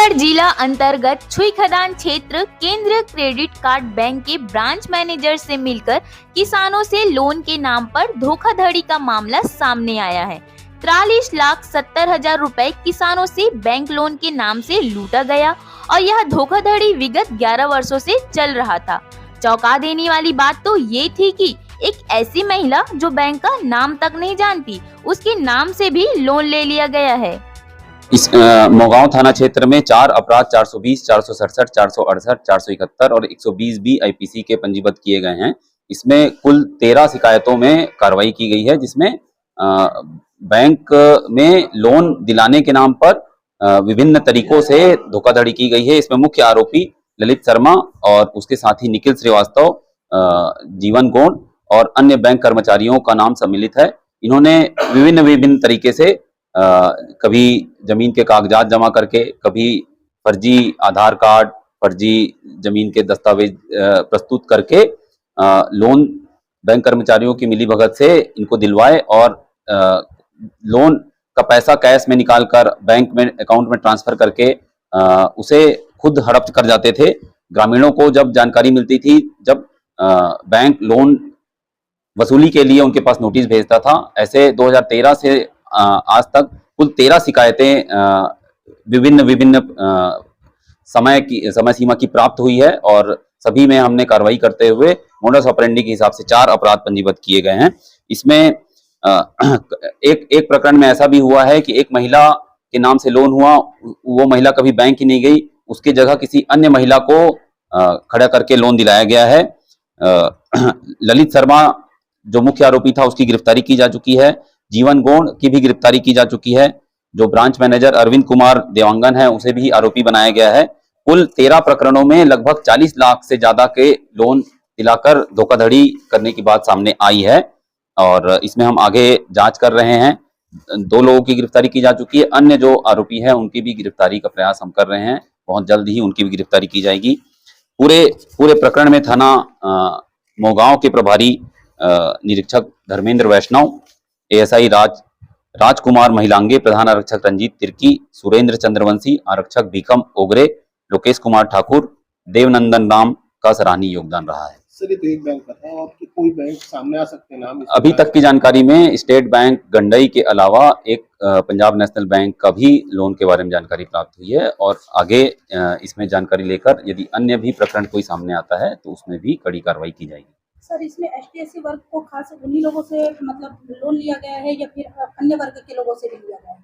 टीकमगढ़ जिला अंतर्गत छुईखदान क्षेत्र केंद्रीय क्रेडिट कार्ड बैंक के ब्रांच मैनेजर से मिलकर किसानों से लोन के नाम पर धोखाधड़ी का मामला सामने आया है। 43,70,000 रुपए किसानों से बैंक लोन के नाम से लूटा गया और यह धोखाधड़ी विगत 11 वर्षों से चल रहा था। चौंका देने वाली बात तो ये थी कि एक ऐसी महिला जो बैंक का नाम तक नहीं जानती, उसके नाम से भी लोन ले लिया गया है। इस मोगांव थाना क्षेत्र में 4 अपराध 420, 467, 468, 471 और 120 बी आईपीसी के पंजीबद्ध किए गए हैं। इसमें कुल 13 शिकायतों में कार्रवाई की गई है, जिसमें बैंक में लोन दिलाने के नाम पर विभिन्न तरीकों से धोखाधड़ी की गई है। इसमें मुख्य आरोपी ललित शर्मा और उसके साथी निखिल श्रीवास्तव, जीवन गौड़ और अन्य बैंक कर्मचारियों का नाम सम्मिलित है। इन्होंने विभिन्न तरीके से कभी जमीन के कागजात जमा करके, कभी फर्जी आधार कार्ड, फर्जी जमीन के दस्तावेज प्रस्तुत करके लोन बैंक कर्मचारियों की मिलीभगत से इनको दिलवाए और लोन का पैसा कैश में निकालकर बैंक में अकाउंट में ट्रांसफर करके उसे खुद हड़प कर जाते थे। ग्रामीणों को जब जानकारी मिलती थी, जब बैंक लोन वसूली के लिए उनके पास नोटिस भेजता था, ऐसे 2013 से आज तक कुल 13 शिकायतें विभिन्न समय सीमा की प्राप्त हुई है और सभी में हमने कार्रवाई करते हुए मोडस ऑपरेंडी के हिसाब से 4 अपराध पंजीबद्ध किए गए हैं। इसमें एक प्रकरण में ऐसा भी हुआ है कि एक महिला के नाम से लोन हुआ, वो महिला कभी बैंक ही नहीं गई, उसकी जगह किसी अन्य महिला को खड़ा करके लोन दिलाया गया है। ललित शर्मा जो मुख्य आरोपी था, उसकी गिरफ्तारी की जा चुकी है। जीवन गौड़ की भी गिरफ्तारी की जा चुकी है। जो ब्रांच मैनेजर अरविंद कुमार देवांगन है, उसे भी आरोपी बनाया गया है। कुल 13 प्रकरणों में लगभग 40 लाख से ज्यादा के लोन दिलाकर धोखाधड़ी करने की बात सामने आई है और इसमें हम आगे जांच कर रहे हैं। 2 लोगों की गिरफ्तारी की जा चुकी है। अन्य जो आरोपी है उनकी भी गिरफ्तारी का प्रयास हम कर रहे हैं। बहुत जल्द ही उनकी भी गिरफ्तारी की जाएगी। पूरे प्रकरण में थाना मोगांव के प्रभारी निरीक्षक धर्मेंद्र वैष्णव, एएसआई राजकुमार महिलांगे, प्रधान आरक्षक रंजीत तिर्की, सुरेंद्र चंद्रवंशी, आरक्षक भीकम ओगरे, लोकेश कुमार ठाकुर, देवनंदन राम का सराहनीय योगदान रहा है। सर, तो एक बैंक बताएं और कि कोई बैंक सामने आ सकते हैं नाम? अभी तक की जानकारी में स्टेट बैंक गंडई के अलावा एक पंजाब नेशनल बैंक का भी लोन के बारे में जानकारी प्राप्त हुई है और आगे इसमें जानकारी लेकर यदि अन्य भी प्रकरण कोई सामने आता है तो उसमें भी कड़ी कार्रवाई की जाएगी। सर, इसमें एसटी/एससी वर्ग को खास उन्हीं लोगों से मतलब लोन लिया गया है या फिर अन्य वर्ग के लोगों से भी लिया गया है?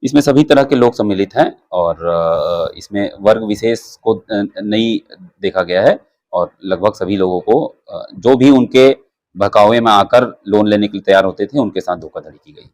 इसमें सभी तरह के लोग सम्मिलित हैं और इसमें वर्ग विशेष को नहीं देखा गया है और लगभग सभी लोगों को जो भी उनके बहकावे में आकर लोन लेने के लिए तैयार होते थे, उनके साथ धोखाधड़ी की गई।